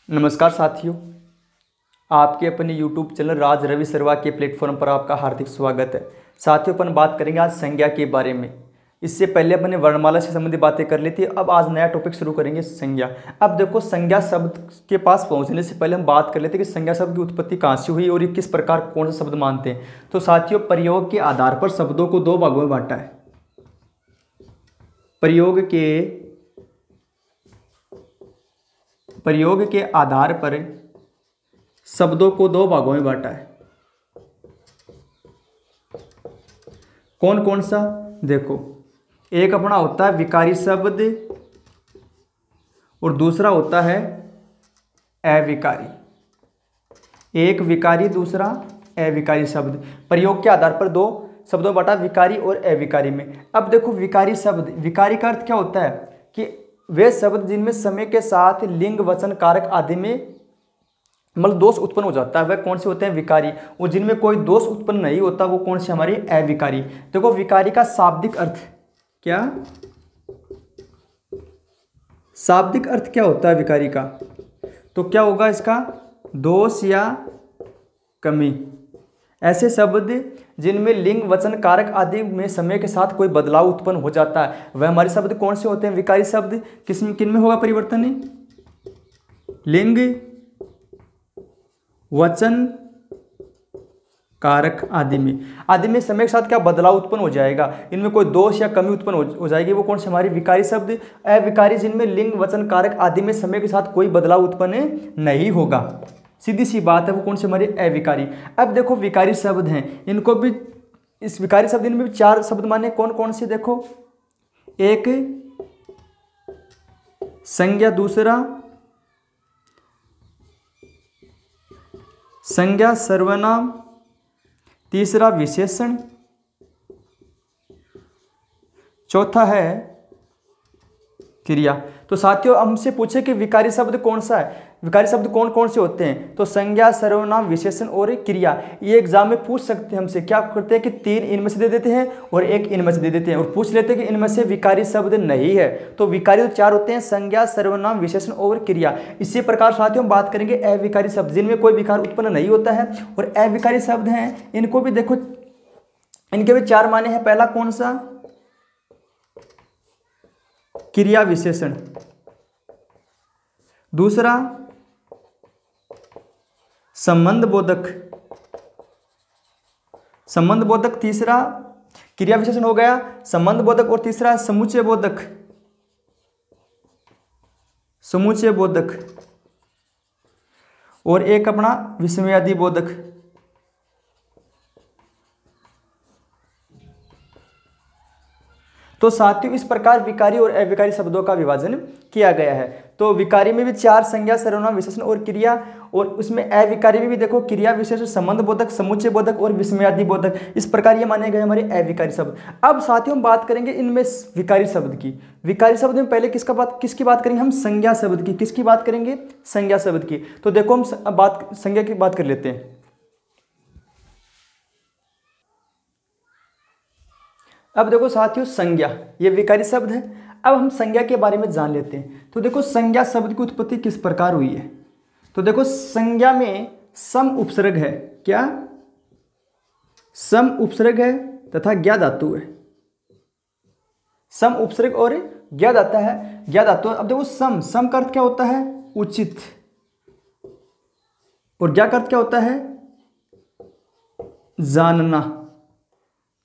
नमस्कार साथियों, आपके अपने YouTube चैनल राज रवि शर्मा के प्लेटफॉर्म पर आपका हार्दिक स्वागत है। साथियों, अपन बात करेंगे आज संज्ञा के बारे में। इससे पहले अपने वर्णमाला से संबंधित बातें कर ली थी। अब आज नया टॉपिक शुरू करेंगे, संज्ञा। अब देखो, संज्ञा शब्द के पास पहुंचने से पहले हम बात कर लेते हैं कि संज्ञा शब्द की उत्पत्ति कहाँ से हुई और ये किस प्रकार कौन सा शब्द मानते हैं। तो साथियों, प्रयोग के आधार पर शब्दों को दो भागों में बांटा है। प्रयोग के आधार पर शब्दों को दो भागों में बांटा है। कौन कौन सा? देखो, एक अपना होता है विकारी शब्द और दूसरा होता है अविकारी। एक विकारी, दूसरा अविकारी शब्द। प्रयोग के आधार पर दो शब्दों में बांटा, विकारी और अविकारी में। अब देखो, विकारी शब्द, विकारी का अर्थ क्या होता है कि वे शब्द जिनमें समय के साथ लिंग, वचन, कारक आदि में मतलब दोष उत्पन्न हो जाता है, वह कौन से होते हैं? विकारी। और जिनमें कोई दोष उत्पन्न नहीं होता वो कौन से? हमारे अविकारी। देखो, विकारी का शाब्दिक अर्थ क्या? शाब्दिक अर्थ क्या होता है विकारी का? तो क्या होगा इसका? दोष या कमी। ऐसे शब्द जिनमें लिंग, वचन, कारक आदि में समय के साथ कोई बदलाव उत्पन्न हो जाता है, वह हमारे शब्द कौन से होते हैं? विकारी शब्द। किन में होगा परिवर्तन? लिंग, वचन, कारक आदि में समय के साथ क्या बदलाव उत्पन्न हो जाएगा, इनमें कोई दोष या कमी उत्पन्न हो जाएगी, वो कौन से? हमारी विकारी शब्द। अविकारी जिनमें लिंग, वचन, कारक आदि में समय के साथ कोई बदलाव उत्पन्न नहीं होगा, सीधी सी बात है, वो कौन से? हमारे अविकारी। अब देखो, विकारी शब्द हैं, इनको भी, इस विकारी शब्द इनमें भी चार शब्द माने। कौन कौन से? देखो, एक संज्ञा, दूसरा संज्ञा सर्वनाम, तीसरा विशेषण, चौथा है क्रिया। तो साथियों, हमसे पूछे कि विकारी शब्द कौन सा है, विकारी शब्द कौन कौन से होते हैं? तो संज्ञा, सर्वनाम, विशेषण और क्रिया। ये एग्जाम में पूछ सकते हैं हमसे। क्या करते हैं कि तीन इनमें से दे देते हैं और एक इनमें से दे देते हैं और पूछ लेते हैं कि इनमें से विकारी शब्द नहीं है। तो विकारी तो चार होते हैं, संज्ञा, सर्वनाम, विशेषण और क्रिया। इसी प्रकार साथियों हम बात करेंगे अविकारी शब्द, जिनमें कोई विकार उत्पन्न नहीं होता है और अविकारी शब्द हैं, इनको भी देखो, इनके भी चार माने हैं। पहला कौन सा? क्रिया विशेषण। दूसरा संबंध बोधक, संबंध बोधक। तीसरा क्रिया विशेषण हो गया, संबंध बोधक। और तीसरा समुच्चय बोधक, समुच्चय बोधक। और एक अपना विस्मयादि बोधक। तो साथियों, इस प्रकार विकारी और अविकारी शब्दों का विभाजन किया गया है। तो विकारी में भी चार, संज्ञा, सर्वनाम, विशेषण और क्रिया। और उसमें अविकारी में भी देखो, क्रिया विशेषण, संबंध बोधक, समुच्चय बोधक और विस्मयादि बोधक। इस प्रकार ये माने गए हमारे अविकारी शब्द। अब साथियों हम बात करेंगे इनमें विकारी शब्द की। विकारी शब्द में पहले किसकी बात करेंगे? हम संज्ञा शब्द की। किसकी बात करेंगे? संज्ञा शब्द की। तो देखो, हम संज्ञा की बात कर लेते हैं। अब देखो साथियों, संज्ञा ये विकारी शब्द है। अब हम संज्ञा के बारे में जान लेते हैं। तो देखो, संज्ञा शब्द की उत्पत्ति किस प्रकार हुई है? तो देखो, संज्ञा में सम उपसर्ग है। क्या? सम उपसर्ग है तथा ज्ञा धातु है। सम उपसर्ग और ज्ञा धातु है, ज्ञा धातु। अब देखो, सम का अर्थ क्या होता है? उचित। और ज्ञा का अर्थ क्या होता है? जानना।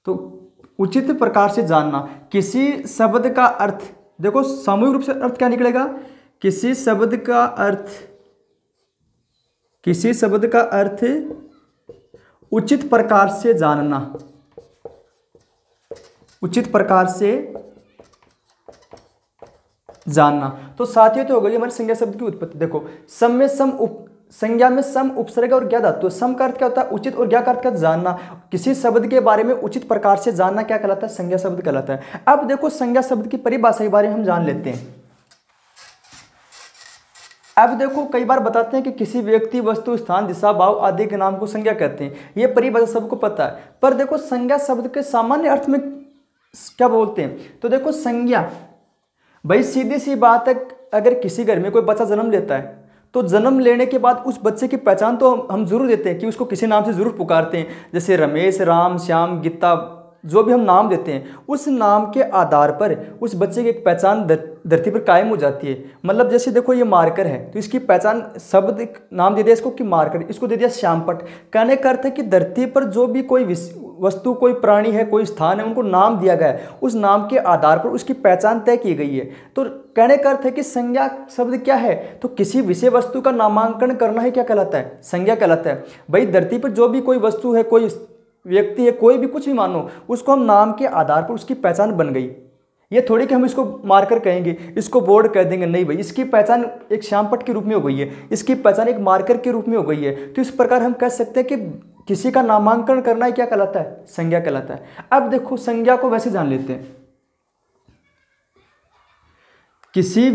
तो उचित प्रकार से जानना। किसी शब्द का अर्थ, देखो सामूहिक रूप से अर्थ क्या निकलेगा? किसी शब्द का अर्थ उचित प्रकार से जानना, उचित प्रकार से जानना। तो साथियों, तो हो गई हमारी संज्ञा शब्द की उत्पत्ति। देखो, संज्ञा में सम उपसर्ग और ज्ञा धातु। सम का अर्थ क्या होता है? उचित। और ज्ञा का अर्थ क्या? जानना। किसी शब्द के बारे में उचित प्रकार से जानना क्या कहलाता है? संज्ञा शब्द कहलाता है। अब देखो, संज्ञा शब्द की परिभाषा के बारे में हम जान लेते हैं। अब देखो, कई बार बताते हैं कि किसी व्यक्ति, वस्तु, स्थान, दिशा, भाव आदि के नाम को संज्ञा कहते हैं। ये परिभाषा सबको पता है। पर देखो, संज्ञा शब्द के सामान्य अर्थ में क्या बोलते हैं? तो देखो, संज्ञा, भाई सीधी सी बात है, अगर किसी घर में कोई बच्चा जन्म लेता है तो जन्म लेने के बाद उस बच्चे की पहचान तो हम जरूर देते हैं कि उसको किसी नाम से जरूर पुकारते हैं, जैसे रमेश, राम, श्याम, गीता, जो भी हम नाम देते हैं उस नाम के आधार पर उस बच्चे की एक पहचान धरती पर कायम हो जाती है। मतलब जैसे देखो ये मार्कर है तो इसकी पहचान, शब्द एक नाम दे दिया इसको कि मार्कर, इसको दे दिया श्यामपट। कहने का अर्थ है कि धरती पर जो भी कोई वस्तु, कोई प्राणी है, कोई स्थान है, उनको नाम दिया गया है, उस नाम के आधार पर उसकी पहचान तय की गई है। तो कहने का अर्थ है कि संज्ञा शब्द क्या है, तो किसी विषय वस्तु का नामांकन करना ही क्या कहलाता है, संज्ञा कहलाता है। भाई धरती पर जो भी कोई वस्तु है, कोई व्यक्ति है, कोई भी कुछ भी मानो, उसको हम नाम के आधार पर उसकी पहचान बन गई। ये थोड़ी कि हम इसको मार्कर कहेंगे, इसको बोर्ड कह देंगे, नहीं भाई, इसकी पहचान एक श्यामपट के रूप में हो गई है, इसकी पहचान एक मार्कर के रूप में हो गई है। तो इस प्रकार हम कह सकते हैं कि किसी का नामांकन करना ही क्या कहलाता है, संज्ञा कहलाता है। अब देखो संज्ञा को वैसे जान लेते हैं, किसी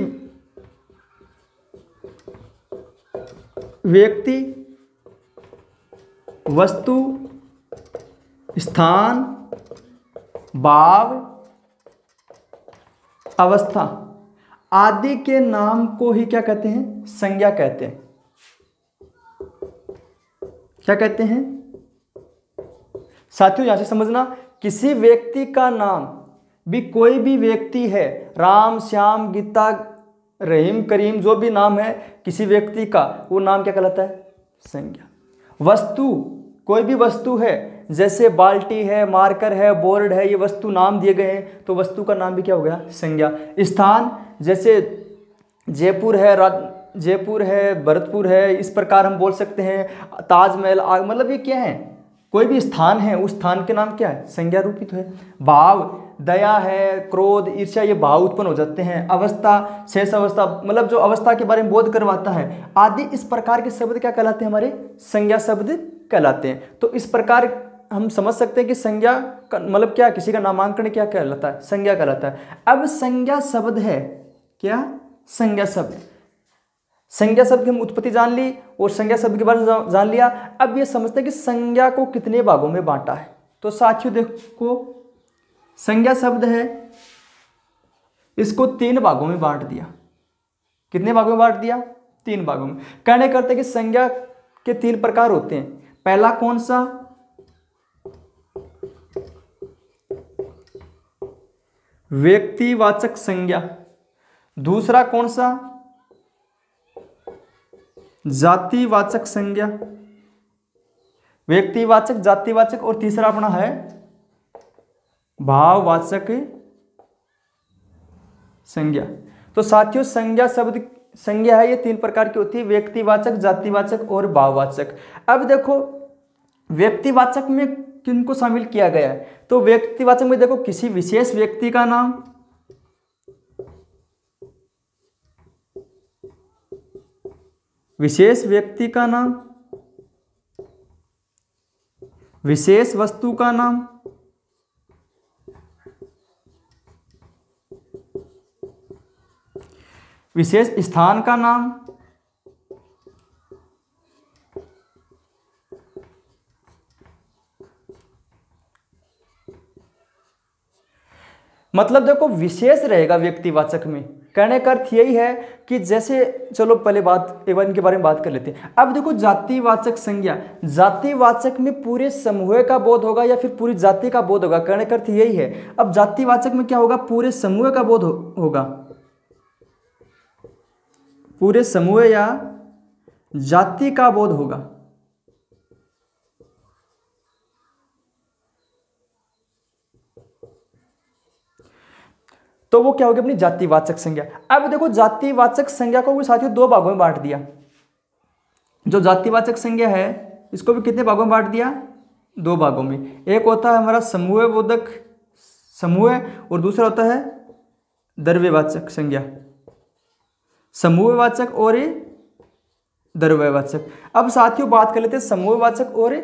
व्यक्ति, वस्तु, स्थान, भाव, अवस्था आदि के नाम को ही क्या कहते हैं, संज्ञा कहते हैं। क्या कहते हैं साथियों, यहां से समझना, किसी व्यक्ति का नाम भी, कोई भी व्यक्ति है, राम, श्याम, गीता, रहीम, करीम, जो भी नाम है किसी व्यक्ति का, वो नाम क्या कहलाता है, संज्ञा। वस्तु, कोई भी वस्तु है, जैसे बाल्टी है, मार्कर है, बोर्ड है, ये वस्तु नाम दिए गए हैं तो वस्तु का नाम भी क्या हो गया, संज्ञा। स्थान, जैसे जयपुर है, भरतपुर है, इस प्रकार हम बोल सकते हैं, ताजमहल, मतलब ये क्या है, कोई भी स्थान है, उस स्थान के नाम क्या है, संज्ञा रूपित है। भाव, दया है, क्रोध, ईर्ष्या, ये भाव उत्पन्न हो जाते हैं। अवस्था, शेष अवस्था, मतलब जो अवस्था के बारे में बोध करवाता है, आदि इस प्रकार के शब्द क्या कहलाते हैं, हमारे संज्ञा शब्द कहलाते हैं। तो इस प्रकार हम समझ सकते हैं कि संज्ञा का मतलब क्या, किसी का नामांकन क्या कहलाता है, संज्ञा कहलाता है। अब संज्ञा शब्द है क्या, संज्ञा शब्द, संज्ञा शब्द की हम उत्पत्ति जान ली और संज्ञा शब्द के बारे में जान लिया। अब ये समझते हैं कि संज्ञा को कितने भागों में बांटा है। तो साथियों देखो, संज्ञा शब्द है, इसको 3 भागों में बांट दिया। कितने भागों में बांट दिया, 3 भागों में। कहने करते हैं कि संज्ञा के 3 प्रकार होते हैं। पहला कौन सा, व्यक्तिवाचक संज्ञा। दूसरा कौन सा, जातिवाचक संज्ञा, व्यक्तिवाचक, जातिवाचक, और तीसरा अपना है भाववाचक संज्ञा। तो साथियों संज्ञा शब्द, संज्ञा है ये 3 प्रकार की होती है, व्यक्तिवाचक, जातिवाचक और भाववाचक। अब देखो व्यक्तिवाचक में किनको शामिल किया गया है, तो व्यक्तिवाचक में देखो किसी विशेष व्यक्ति का नाम, विशेष व्यक्ति का नाम, विशेष वस्तु का नाम, विशेष स्थान का नाम, मतलब देखो विशेष रहेगा व्यक्तिवाचक में। कहने का अर्थ यही है कि जैसे, चलो पहले बात एक बार इनके बारे में बात कर लेते हैं। अब देखो जातिवाचक संज्ञा, जातिवाचक में पूरे समूह का बोध होगा या फिर पूरी जाति का बोध होगा। कहने का अर्थ यही है। अब जातिवाचक में क्या होगा, पूरे समूह का बोध होगा, पूरे समूह या जाति का बोध होगा। तो वो क्या होगी, अपनी जातिवाचक संज्ञा। अब देखो जातिवाचक संज्ञा को भी साथियों 2 भागों में बांट दिया। जो जातिवाचक संज्ञा है इसको भी कितने भागों में बांट दिया, 2 भागों में। एक होता है हमारा समूह बोधक समूह, और दूसरा होता है द्रव्यवाचक संज्ञा, समूहवाचक और द्रव्यवाचक। अब साथियों बात कर लेते हैं समूहवाचक और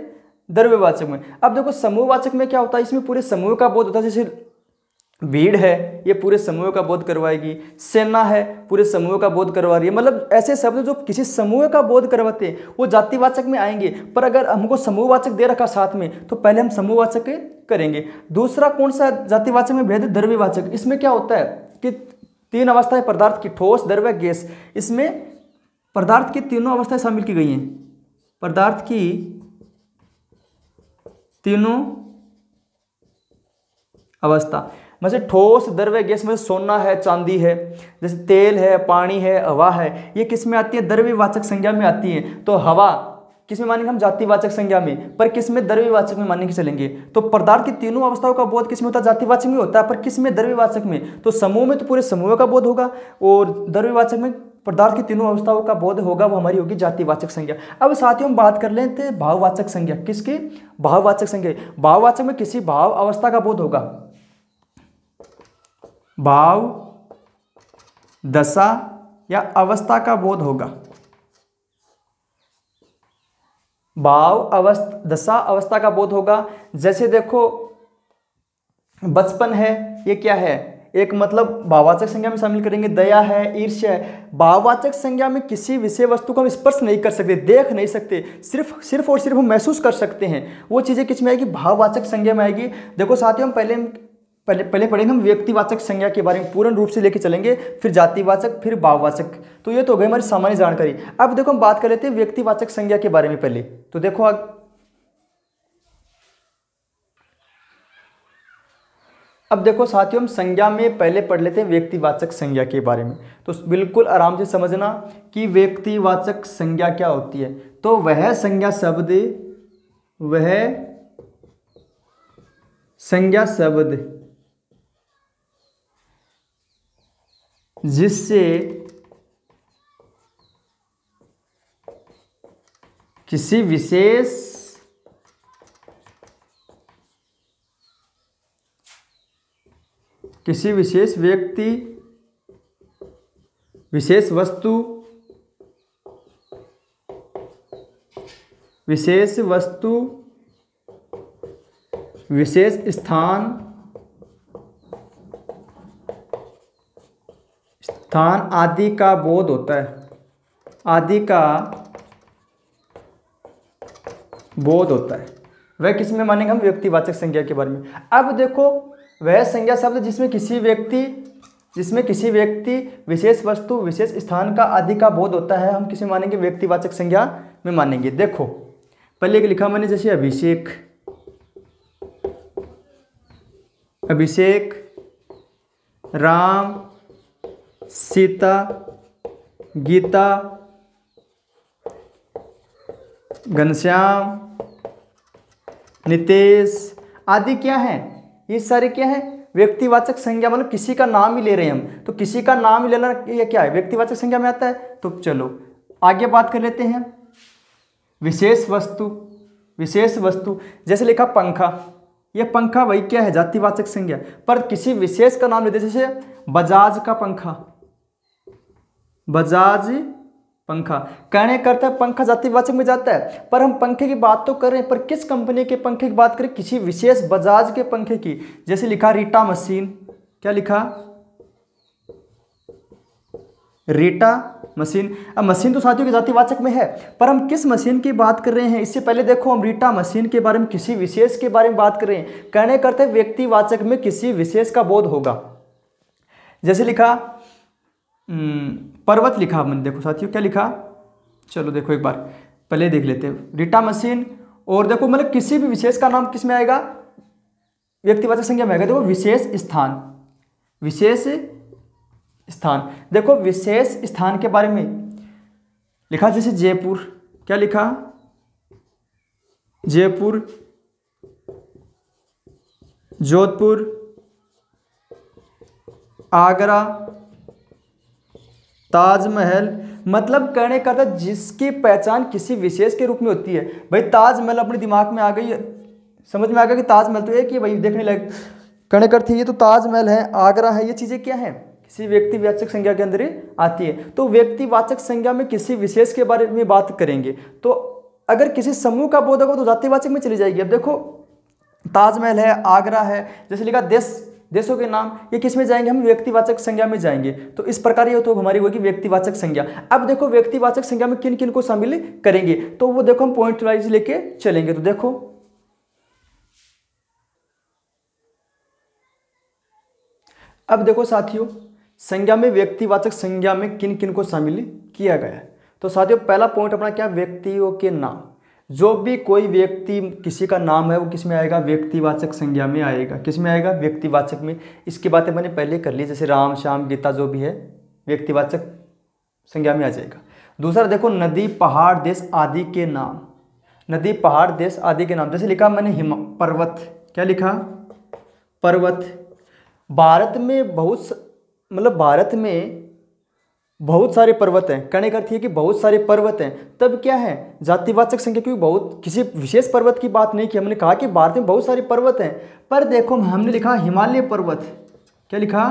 द्रव्यवाचक में। अब देखो समूहवाचक में क्या होता है, इसमें पूरे समूह का बोध होता है। जैसे भीड़ है, ये पूरे समूह का बोध करवाएगी। सेना है, पूरे समूह का बोध करवा रही है। मतलब ऐसे शब्द जो किसी समूह का बोध करवाते हैं वो जातिवाचक में आएंगे। पर अगर हमको समूहवाचक दे रखा साथ में तो पहले हम समूहवाचक करेंगे। दूसरा कौन सा जातिवाचक में भेद, द्रव्यवाचक। इसमें क्या होता है कि 3 अवस्थाएं पदार्थ की, ठोस, द्रव्य, गैस। इसमें पदार्थ की तीनों अवस्थाएं शामिल की गई हैं। पदार्थ की तीनों अवस्था जैसे ठोस, द्रव्य, गैस में सोना है, चांदी है, जैसे तेल है, पानी है, हवा है, ये किस में आती है? द्रव्यवाचक संज्ञा में आती है। तो हवा किस में मानेंगे हम? जातिवाचक संज्ञा में। पर किस में? द्रव्यवाचक में मानने के चलेंगे। तो पदार्थ की तीनों अवस्थाओं का बोध किस में होता है? जातिवाचक में होता है। पर किस में? द्रव्यवाचक में। तो समूह में तो पूरे समूह का बोध होगा, और द्रव्यवाचक में पदार्थ की तीनों अवस्थाओं का बोध होगा, वो हमारी होगी जातिवाचक संज्ञा। अब साथियों हम बात कर लेते हैं भाववाचक संज्ञा। किसकी? भाववाचक संज्ञा। भाववाचक में किसी भाव अवस्था का बोध होगा, भाव दशा या अवस्था का बोध होगा। भाव अवस्था, दशा, अवस्था का बोध होगा। जैसे देखो बचपन है, ये क्या है? एक मतलब भाववाचक संज्ञा में शामिल करेंगे। दया है, ईर्ष्या है। भाववाचक संज्ञा में किसी विषय वस्तु को हम स्पर्श नहीं कर सकते, देख नहीं सकते, सिर्फ और सिर्फ हम महसूस कर सकते हैं। वो चीजें किस में आएगी? भाववाचक संज्ञा में आएगी। देखो साथियों हम पहले पढ़ेंगे हम व्यक्तिवाचक संज्ञा के बारे में, पूर्ण रूप से लेके चलेंगे, फिर जातिवाचक, फिर भाववाचक। तो ये तो हो गई हमारी सामान्य जानकारी। अब देखो हम बात कर लेते हैं व्यक्तिवाचक संज्ञा के बारे में पहले। तो देखो अब देखो साथियों हम संज्ञा में पहले पढ़ लेते हैं व्यक्तिवाचक संज्ञा के बारे में। तो बिल्कुल आराम से समझना कि व्यक्तिवाचक संज्ञा क्या होती है। तो वह संज्ञा शब्द जिससे किसी विशेष व्यक्ति, विशेष वस्तु, विशेष स्थान आदि का बोध होता है, वह किस में मानेंगे हम? व्यक्तिवाचक संज्ञा के बारे में। अब देखो वह संज्ञा शब्द जिसमें किसी व्यक्ति, विशेष वस्तु, विशेष स्थान का आदि का बोध होता है, हम किसे मानेंगे? व्यक्तिवाचक संज्ञा में मानेंगे। देखो पहले एक लिखा मैंने, जैसे अभिषेक, राम, सीता, गीता, घनश्याम, नितेश आदि क्या है? ये सारे क्या है? व्यक्तिवाचक संज्ञा, मतलब किसी का नाम ही ले रहे हैं हम। तो किसी का नाम ही लेना ये क्या है? व्यक्तिवाचक संज्ञा में आता है। तो चलो आगे बात कर लेते हैं विशेष वस्तु। जैसे लिखा पंखा, ये पंखा वही क्या है? जातिवाचक संज्ञा। पर किसी विशेष का नाम लेते, जैसे बजाज का पंखा, बजाज पंखा। कहने करता है पंखा जातिवाचक में जाता है, पर हम पंखे की बात तो कर रहे हैं, पर किस कंपनी के पंखे की बात करें? किसी विशेष बजाज के पंखे की। जैसे लिखा रीटा मशीन, क्या लिखा? रीटा मशीन। अब मशीन तो साथियों के जातिवाचक में है, पर हम किस मशीन की बात कर रहे हैं? इससे पहले देखो हम रीटा मशीन के बारे में, किसी विशेष के बारे में बात कर रहे हैं। कहने करते हैं व्यक्तिवाचक में किसी विशेष का बोध होगा। जैसे लिखा पर्वत लिखा मैंने, देखो साथियों क्या लिखा? चलो देखो एक बार पहले देख लेते हैं रीटा मशीन। और देखो मतलब किसी भी विशेष का नाम किस में आएगा? व्यक्तिवाचक संज्ञा में आएगा। देखो विशेष स्थान। देखो विशेष स्थान के बारे में लिखा, जैसे जयपुर, क्या लिखा? जयपुर, जोधपुर, आगरा, ताजमहल। मतलब कहने का था जिसकी पहचान किसी विशेष के रूप में होती है। भाई ताजमहल अपने दिमाग में आ गई, समझ में आ गया कि ताजमहल तो एक ही भाई देखने लायक। कहने का अर्थ ये तो ताजमहल है, आगरा है, ये चीजें क्या है? किसी व्यक्तिवाचक संज्ञा के अंदर आती है। तो व्यक्तिवाचक संज्ञा में किसी विशेष के बारे में बात करेंगे। तो अगर किसी समूह का बोध होगा तो जातिवाचक में चली जाएगी। अब देखो ताजमहल है, आगरा है, जैसे लिखा देशों के नाम, ये किस में जाएंगे? हम व्यक्तिवाचक संज्ञा में जाएंगे। तो इस प्रकार ये तो हमारी होगी व्यक्तिवाचक संज्ञा। अब देखो व्यक्तिवाचक संज्ञा में किन किन को शामिल करेंगे, तो वो देखो हम पॉइंट वाइज लेके चलेंगे। तो देखो अब देखो साथियों संज्ञा में, व्यक्तिवाचक संज्ञा में किन किन को शामिल किया गया है। तो साथियों पहला पॉइंट अपना क्या, व्यक्तियों के नाम। जो भी कोई व्यक्ति किसी का नाम है वो किस में आएगा, व्यक्तिवाचक संज्ञा में आएगा। किस में आएगा, व्यक्तिवाचक में। इसकी बातें मैंने पहले कर ली, जैसे राम श्याम गीता जो भी है व्यक्तिवाचक संज्ञा में आ जाएगा। दूसरा देखो, नदी पहाड़ देश आदि के नाम। नदी पहाड़ देश आदि के नाम, जैसे लिखा मैंने पर्वत, क्या लिखा, पर्वत। भारत में भारत में बहुत सारे पर्वत हैं। कहने का अर्थ है कि बहुत सारे पर्वत हैं, तब क्या है, जातिवाचक संख्या, क्योंकि बहुत किसी विशेष पर्वत की बात नहीं की। हमने कहा कि भारत में बहुत सारे पर्वत हैं, पर देखो हमने लिखा हिमालय पर्वत, क्या लिखा,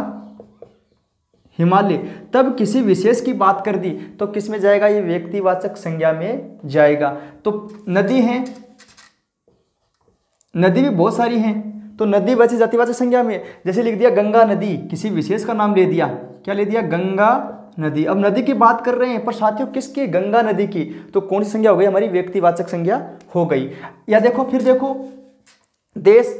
हिमालय। तब किसी विशेष की बात कर दी तो किस में जाएगा, ये व्यक्तिवाचक संज्ञा में जाएगा। तो नदी है, नदी भी बहुत सारी हैं, तो नदी वैसे जातिवाचक संज्ञा में। जैसे लिख दिया गंगा नदी, किसी विशेष का नाम ले दिया, क्या ले दिया, गंगा नदी। अब नदी की बात कर रहे हैं, पर साथियों किसकी, गंगा नदी की, तो कौन सी संज्ञा हो गई, हमारी व्यक्तिवाचक संज्ञा हो गई। या देखो फिर देखो, देश,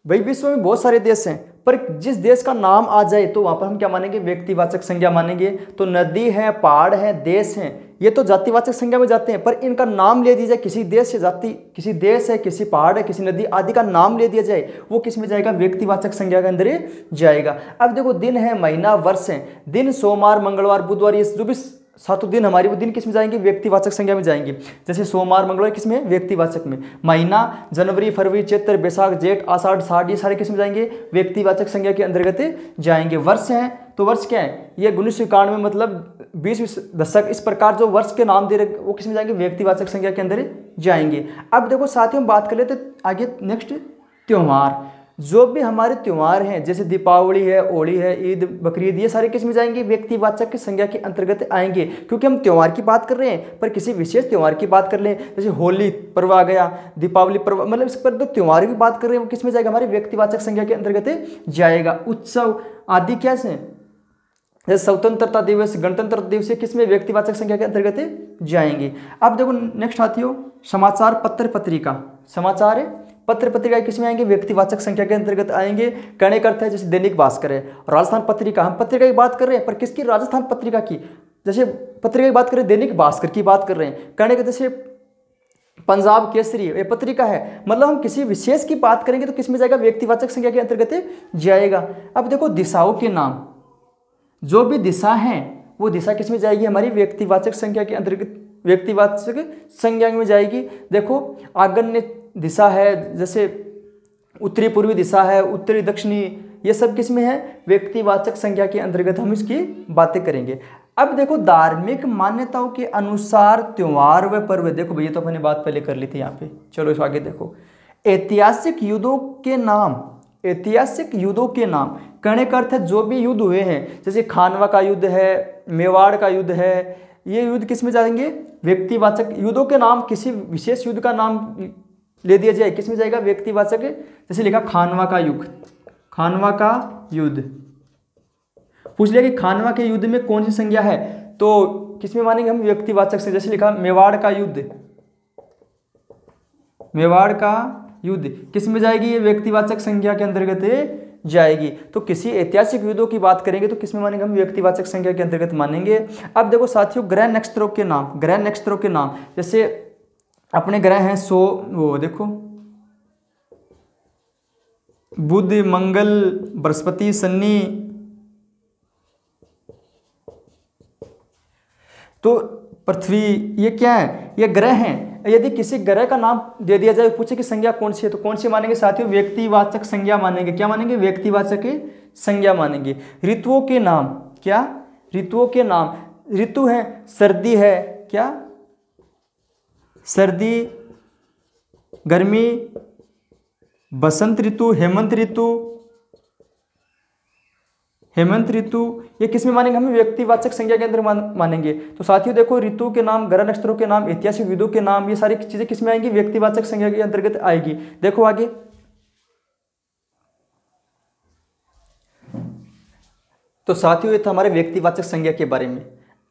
भाई विश्व में बहुत सारे देश हैं, पर जिस देश का नाम आ जाए तो वहां पर हम क्या मानेंगे, व्यक्तिवाचक संज्ञा मानेंगे। तो नदी है, पहाड़ है, देश है, ये तो जातिवाचक संज्ञा में जाते हैं, पर इनका नाम ले दिया जाए, किसी देश से जाति, किसी देश है, किसी पहाड़ है, किसी नदी आदि का नाम ले दिया जाए, वो किस में जाएगा, व्यक्तिवाचक संज्ञा के अंदर जाएगा। अब देखो, दिन है, महीना, वर्ष है, दिन सोमवार मंगलवार बुधवार, ये जो भी 7 दिन हमारी, वो दिन किस में जाएंगे, व्यक्तिवाचक संज्ञा में जाएंगे। जैसे सोमवार मंगलवार किस में, व्यक्तिवाचक में। महीना जनवरी फरवरी चैत्र बैसाख जेठ आषाढ़ साढ़, ये सारे किस में जाएंगे, व्यक्तिवाचक संज्ञा के अंतर्गत जाएंगे। वर्ष है तो वर्ष क्या है, ये 1991 मतलब 20 दशक, इस प्रकार जो वर्ष के नाम दे रहे वो किस में जाएंगे, व्यक्तिवाचक संज्ञा के अंदर जाएंगे। अब देखो साथियों, हम बात कर लेते आगे, नेक्स्ट त्योहार। जो भी हमारे त्योहार हैं, जैसे दीपावली है, होली है, ईद बकरीद, ये सारे किस में जाएंगे, व्यक्तिवाचक की संज्ञा के अंतर्गत आएंगे, क्योंकि हम त्योहार की बात कर रहे हैं। पर किसी विशेष त्योहार की बात कर लें, जैसे होली पर्व आ गया, दीपावली पर्व, मतलब इस पर तो त्योहार की बात कर रहे हैं, वो किस में जाएगा, हमारे व्यक्तिवाचक संज्ञा के अंतर्गत जाएगा। उत्सव आदि क्या है, जैसे स्वतंत्रता दिवस, गणतंत्र दिवस, किस में, व्यक्तिवाचक संज्ञा के अंतर्गत जाएंगे। अब देखो नेक्स्ट साथियों, समाचार पत्र पत्रिका। समाचार पत्र पत्रिका किस में आएंगे, व्यक्तिवाचक संख्या के अंतर्गत आएंगे। कहने का अर्थ है जैसे दैनिक भास्कर है, राजस्थान पत्रिका, हम पत्रिका की बात कर रहे हैं, पर किसकी, राजस्थान पत्रिका की। जैसे पत्रिका की बात करें, दैनिक भास्कर की बात कर रहे हैं। कहने का जैसे पंजाब केसरी, ये पत्रिका है, मतलब हम किसी विशेष की बात करेंगे तो किस में जाएगा, व्यक्तिवाचक संख्या के अंतर्गत जाएगा। अब देखो दिशाओं के नाम, जो भी दिशा है वो दिशा किस में जाएगी, हमारी व्यक्तिवाचक संख्या के अंतर्गत, व्यक्तिवाचक संज्ञा में जाएगी। देखो आग्नेय दिशा है, जैसे उत्तरी पूर्वी दिशा है, उत्तरी दक्षिणी, ये सब किस में है, व्यक्तिवाचक संज्ञा के अंतर्गत हम इसकी बातें करेंगे। अब देखो धार्मिक मान्यताओं के अनुसार त्योहार व पर्व, देखो भैया तो अपने बात पहले कर ली थी यहाँ पे, चलो इस आगे देखो। ऐतिहासिक युद्धों के नाम, ऐतिहासिक युद्धों के नाम, कहने का अर्थ है जो भी युद्ध हुए हैं, जैसे खानवा का युद्ध है, मेवाड़ का युद्ध है, ये युद्ध किस में जाएंगे, व्यक्तिवाचक युद्धों के नाम। किसी विशेष युद्ध का नाम ले दिया जाए, किस में जाएगा, व्यक्तिवाचक। जैसे लिखा खानवा का युद्ध, खानवा का युद्ध, पूछ लिया कि खानवा के युद्ध में कौन सी संज्ञा है, तो किस में मानेंगे हम, व्यक्तिवाचक से। जैसे लिखा मेवाड़ का युद्ध, मेवाड़ का युद्ध किस में जाएगी, ये व्यक्तिवाचक संज्ञा के अंतर्गत जाएगी। तो किसी ऐतिहासिक युद्धों की बात करेंगे तो किस में मानेंगे हम, व्यक्तिवाचक संज्ञा के अंतर्गत मानेंगे। अब देखो साथियों, ग्रह नक्षत्रों के नाम, ग्रह नक्षत्रों के नाम, जैसे अपने ग्रह हैं वो देखो बुध मंगल बृहस्पति शनि, तो पृथ्वी, ये क्या है, ये ग्रह हैं। यदि किसी ग्रह का नाम दे दिया जाए, पूछे कि संज्ञा कौन सी है, तो कौन सी मानेंगे साथियों, व्यक्तिवाचक संज्ञा मानेंगे। क्या मानेंगे, व्यक्तिवाचक संज्ञा मानेंगे। ऋतुओं के नाम, क्या, ऋतुओं के नाम, ऋतु है, सर्दी है, क्या, सर्दी, गर्मी, बसंत ऋतु, हेमंत ऋतु, हेमंत ऋतु, ये किस में मानेंगे, हम व्यक्तिवाचक संज्ञा के अंदर मानेंगे। तो साथियों देखो, ऋतु के नाम, ग्रह नक्षत्रों के नाम, ऐतिहासिक युद्धों के नाम, ये सारी चीजें किस में आएंगी, व्यक्तिवाचक संज्ञा के अंतर्गत आएगी। देखो आगे, तो साथियों ये था हमारे व्यक्तिवाचक संज्ञा के बारे में।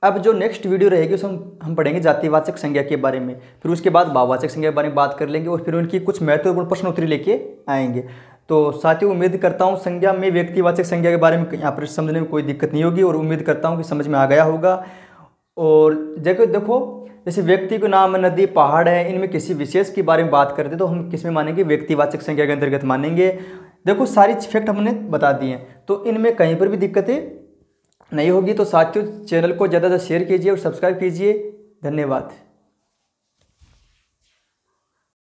अब जो नेक्स्ट वीडियो रहेगी उसमें हम पढ़ेंगे जातिवाचक संज्ञा के बारे में, फिर उसके बाद भाववाचक संज्ञा के बारे में बात कर लेंगे, और फिर उनकी कुछ महत्वपूर्ण प्रश्न उत्तरी लेके आएंगे। तो साथियों उम्मीद करता हूँ संज्ञा में, व्यक्तिवाचक संज्ञा के बारे में यहाँ पर समझने में कोई दिक्कत नहीं होगी, और उम्मीद करता हूँ कि समझ में आ गया होगा। और जगह देखो, जैसे व्यक्ति को नाम, नदी, पहाड़ है, इनमें किसी विशेष के बारे में बात करते तो हम किस में मानेंगे, व्यक्तिवाचक संज्ञा के अंतर्गत मानेंगे। देखो सारी फैक्ट हमने बता दिए हैं, तो इनमें कहीं पर भी दिक्कतें नहीं होगी। तो साथियों चैनल को ज़्यादा से शेयर कीजिए और सब्सक्राइब कीजिए। धन्यवाद।